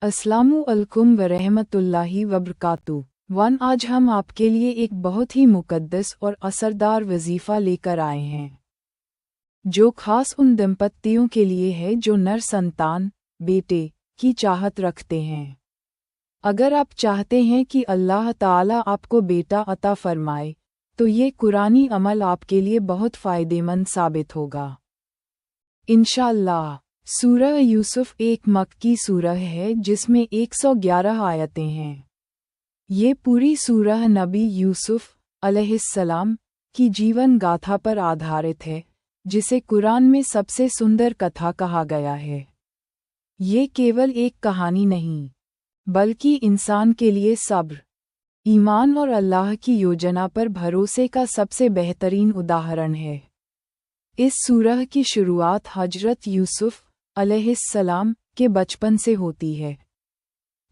अस्सलामु अलैकुम वरहमतुल्लाहि वबरकातुहू। आज हम आपके लिए एक बहुत ही मुकद्दस और असरदार वजीफ़ा लेकर आए हैं, जो खास उन दंपतियों के लिए है जो नर संतान, बेटे, की चाहत रखते हैं। अगर आप चाहते हैं कि अल्लाह ताला आपको बेटा अता फरमाए, तो ये कुरानी अमल आपके लिए बहुत फ़ायदेमंद साबित होगा इंशाअल्लाह। सूरह यूसुफ एक मक्की सूरह है जिसमें 111 आयतें हैं। ये पूरी सूरह नबी यूसुफ अलैहिस्सलाम की जीवन गाथा पर आधारित है, जिसे कुरान में सबसे सुंदर कथा कहा गया है। ये केवल एक कहानी नहीं, बल्कि इंसान के लिए सब्र, ईमान और अल्लाह की योजना पर भरोसे का सबसे बेहतरीन उदाहरण है। इस सूरह की शुरुआत हजरत यूसुफ अलैहिस्सलाम के बचपन से होती है।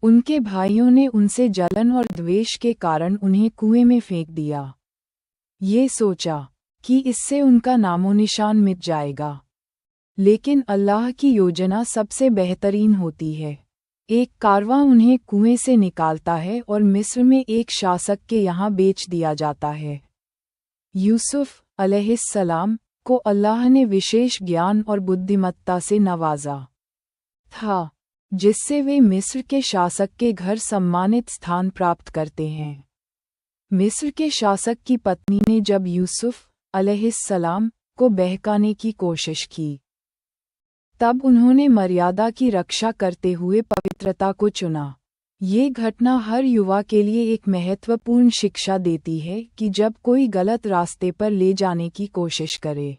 उनके भाइयों ने उनसे जलन और द्वेष के कारण उन्हें कुएं में फेंक दिया। ये सोचा कि इससे उनका नामोनिशान मिट जाएगा, लेकिन अल्लाह की योजना सबसे बेहतरीन होती है। एक कारवां उन्हें कुएं से निकालता है और मिस्र में एक शासक के यहाँ बेच दिया जाता है। यूसुफ अलैहिस्सलाम को अल्लाह ने विशेष ज्ञान और बुद्धिमत्ता से नवाजा था, जिससे वे मिस्र के शासक के घर सम्मानित स्थान प्राप्त करते हैं। मिस्र के शासक की पत्नी ने जब यूसुफ अलैहिस्सलाम को बहकाने की कोशिश की, तब उन्होंने मर्यादा की रक्षा करते हुए पवित्रता को चुना। ये घटना हर युवा के लिए एक महत्वपूर्ण शिक्षा देती है कि जब कोई गलत रास्ते पर ले जाने की कोशिश करे,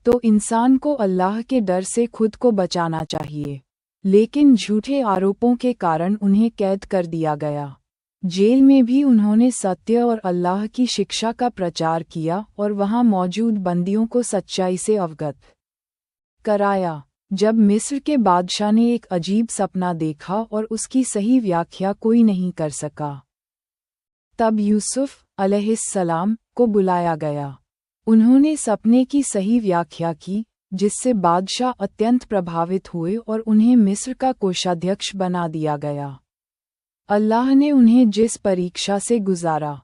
तो इंसान को अल्लाह के डर से खुद को बचाना चाहिए। लेकिन झूठे आरोपों के कारण उन्हें कैद कर दिया गया। जेल में भी उन्होंने सत्य और अल्लाह की शिक्षा का प्रचार किया और वहां मौजूद बंदियों को सच्चाई से अवगत कराया। जब मिस्र के बादशाह ने एक अजीब सपना देखा और उसकी सही व्याख्या कोई नहीं कर सका, तब यूसुफ अलैहिस्सलाम को बुलाया गया। उन्होंने सपने की सही व्याख्या की, जिससे बादशाह अत्यंत प्रभावित हुए और उन्हें मिस्र का कोषाध्यक्ष बना दिया गया। अल्लाह ने उन्हें जिस परीक्षा से गुजारा,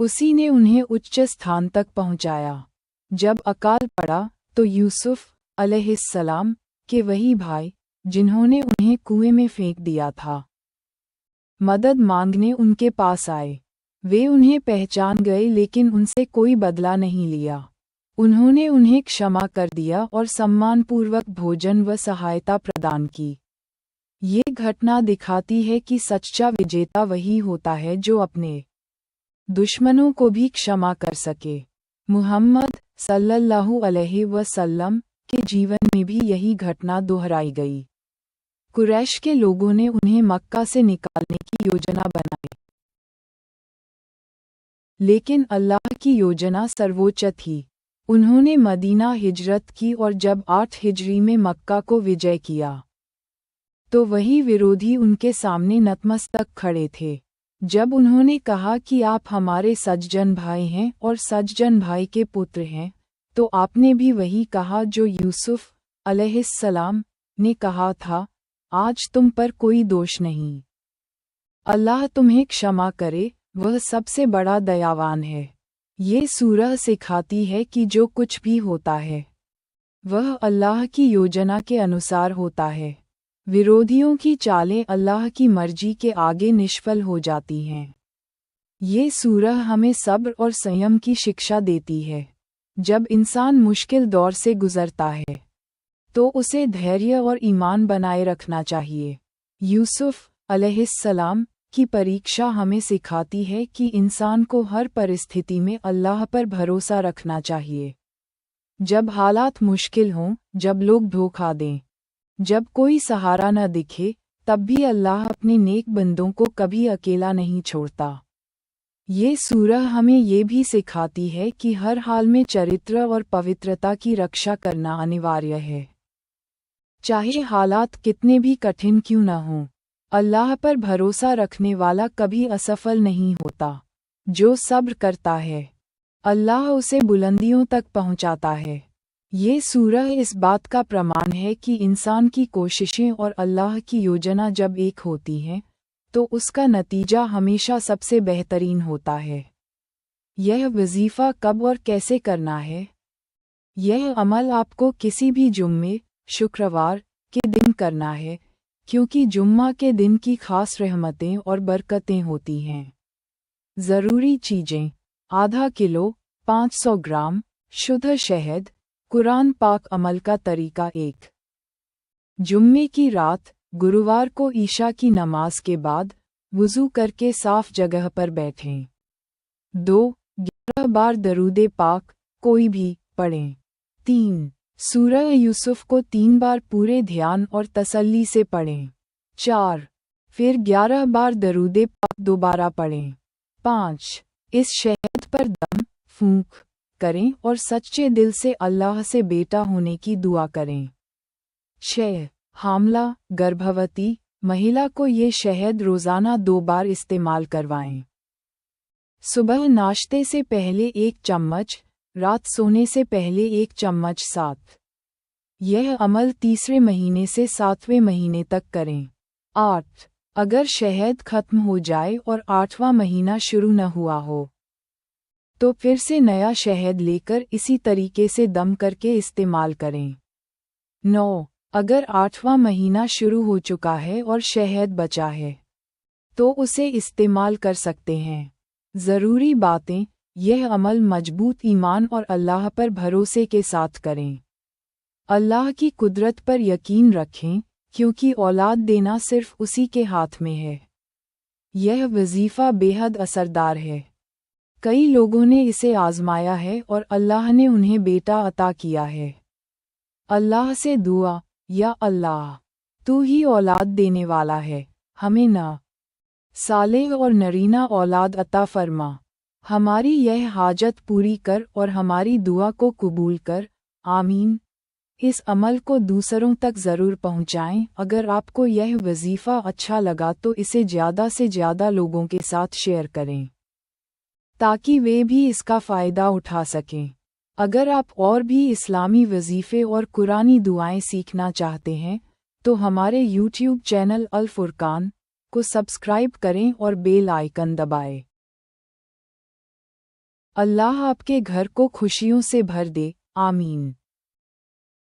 उसी ने उन्हें उच्च स्थान तक पहुंचाया। जब अकाल पड़ा तो यूसुफ अलैहिस्सलाम के वही भाई, जिन्होंने उन्हें कुएं में फेंक दिया था, मदद मांगने उनके पास आए। वे उन्हें पहचान गए, लेकिन उनसे कोई बदला नहीं लिया। उन्होंने उन्हें क्षमा कर दिया और सम्मानपूर्वक भोजन व सहायता प्रदान की। ये घटना दिखाती है कि सच्चा विजेता वही होता है जो अपने दुश्मनों को भी क्षमा कर सके। मुहम्मद सल्लल्लाहु अलैहि वसल्लम के जीवन में भी यही घटना दोहराई गई। कुरैश के लोगों ने उन्हें मक्का से निकालने की योजना बनाई, लेकिन अल्लाह की योजना सर्वोच्च थी। उन्होंने मदीना हिजरत की और जब 8 हिजरी में मक्का को विजय किया, तो वही विरोधी उनके सामने नतमस्तक खड़े थे। जब उन्होंने कहा कि आप हमारे सज्जन भाई हैं और सज्जन भाई के पुत्र हैं, तो आपने भी वही कहा जो यूसुफ अलैहिस्सलाम ने कहा था, आज तुम पर कोई दोष नहीं। अल्लाह तुम्हें क्षमा करे, वह सबसे बड़ा दयावान है। ये सूरह सिखाती है कि जो कुछ भी होता है, वह अल्लाह की योजना के अनुसार होता है। विरोधियों की चालें अल्लाह की मर्जी के आगे निष्फल हो जाती हैं। ये सूरह हमें सब्र और संयम की शिक्षा देती है। जब इंसान मुश्किल दौर से गुजरता है, तो उसे धैर्य और ईमान बनाए रखना चाहिए। यूसुफ अलैहिस्सलाम की परीक्षा हमें सिखाती है कि इंसान को हर परिस्थिति में अल्लाह पर भरोसा रखना चाहिए। जब हालात मुश्किल हों, जब लोग धोखा दें, जब कोई सहारा न दिखे, तब भी अल्लाह अपने नेक बंदों को कभी अकेला नहीं छोड़ता। ये सूरह हमें ये भी सिखाती है कि हर हाल में चरित्र और पवित्रता की रक्षा करना अनिवार्य है। चाहे हालात कितने भी कठिन क्यों न हों, अल्लाह पर भरोसा रखने वाला कभी असफल नहीं होता। जो सब्र करता है, अल्लाह उसे बुलंदियों तक पहुंचाता है। ये सूरह इस बात का प्रमाण है कि इंसान की कोशिशें और अल्लाह की योजना जब एक होती हैं, तो उसका नतीजा हमेशा सबसे बेहतरीन होता है। यह वजीफ़ा कब और कैसे करना है? यह अमल आपको किसी भी जुम्मे, शुक्रवार के दिन करना है, क्योंकि जुम्मा के दिन की खास रहमतें और बरकतें होती हैं। ज़रूरी चीज़ें: आधा किलो 500 ग्राम शुद्ध शहद, कुरान पाक। अमल का तरीका 1। जुम्मे की रात, गुरुवार को ईशा की नमाज के बाद वुज़ू करके साफ जगह पर बैठें। 2. 11 बार दरूदे पाक, कोई भी, पढ़ें। 3. सूरह यूसुफ को 3 बार पूरे ध्यान और तसल्ली से पढ़ें। 4. फिर 11 बार दरूदे पाक दोबारा पढ़ें। 5. इस शहद पर दम, फूंक करें और सच्चे दिल से अल्लाह से बेटा होने की दुआ करें। 6. हामला, गर्भवती महिला को ये शहद रोज़ाना 2 बार इस्तेमाल करवाएं। सुबह नाश्ते से पहले 1 चम्मच, रात सोने से पहले 1 चम्मच साथ। यह अमल तीसरे महीने से 7वें महीने तक करें। 8. अगर शहद खत्म हो जाए और 8वां महीना शुरू न हुआ हो, तो फिर से नया शहद लेकर इसी तरीके से दम करके इस्तेमाल करें। 9. अगर 8वां महीना शुरू हो चुका है और शहद बचा है, तो उसे इस्तेमाल कर सकते हैं। ज़रूरी बातें: यह अमल मजबूत ईमान और अल्लाह पर भरोसे के साथ करें। अल्लाह की कुदरत पर यकीन रखें, क्योंकि औलाद देना सिर्फ उसी के हाथ में है। यह वजीफ़ा बेहद असरदार है। कई लोगों ने इसे आजमाया है और अल्लाह ने उन्हें बेटा अता किया है। अल्लाह से दुआ: या अल्लाह, तू ही औलाद देने वाला है, हमें न सालेह और नरीना औलाद अता फरमा। हमारी यह हाजत पूरी कर और हमारी दुआ को कबूल कर, आमीन। इस अमल को दूसरों तक ज़रूर पहुँचाएं। अगर आपको यह वजीफ़ा अच्छा लगा तो इसे ज़्यादा से ज़्यादा लोगों के साथ शेयर करें, ताकि वे भी इसका फ़ायदा उठा सकें। अगर आप और भी इस्लामी वजीफ़े और कुरानी दुआएं सीखना चाहते हैं, तो हमारे यूट्यूब चैनल अल फुरकान को सब्सक्राइब करें और बेल आइकन दबाएं। अल्लाह आपके घर को खुशियों से भर दे, आमीन।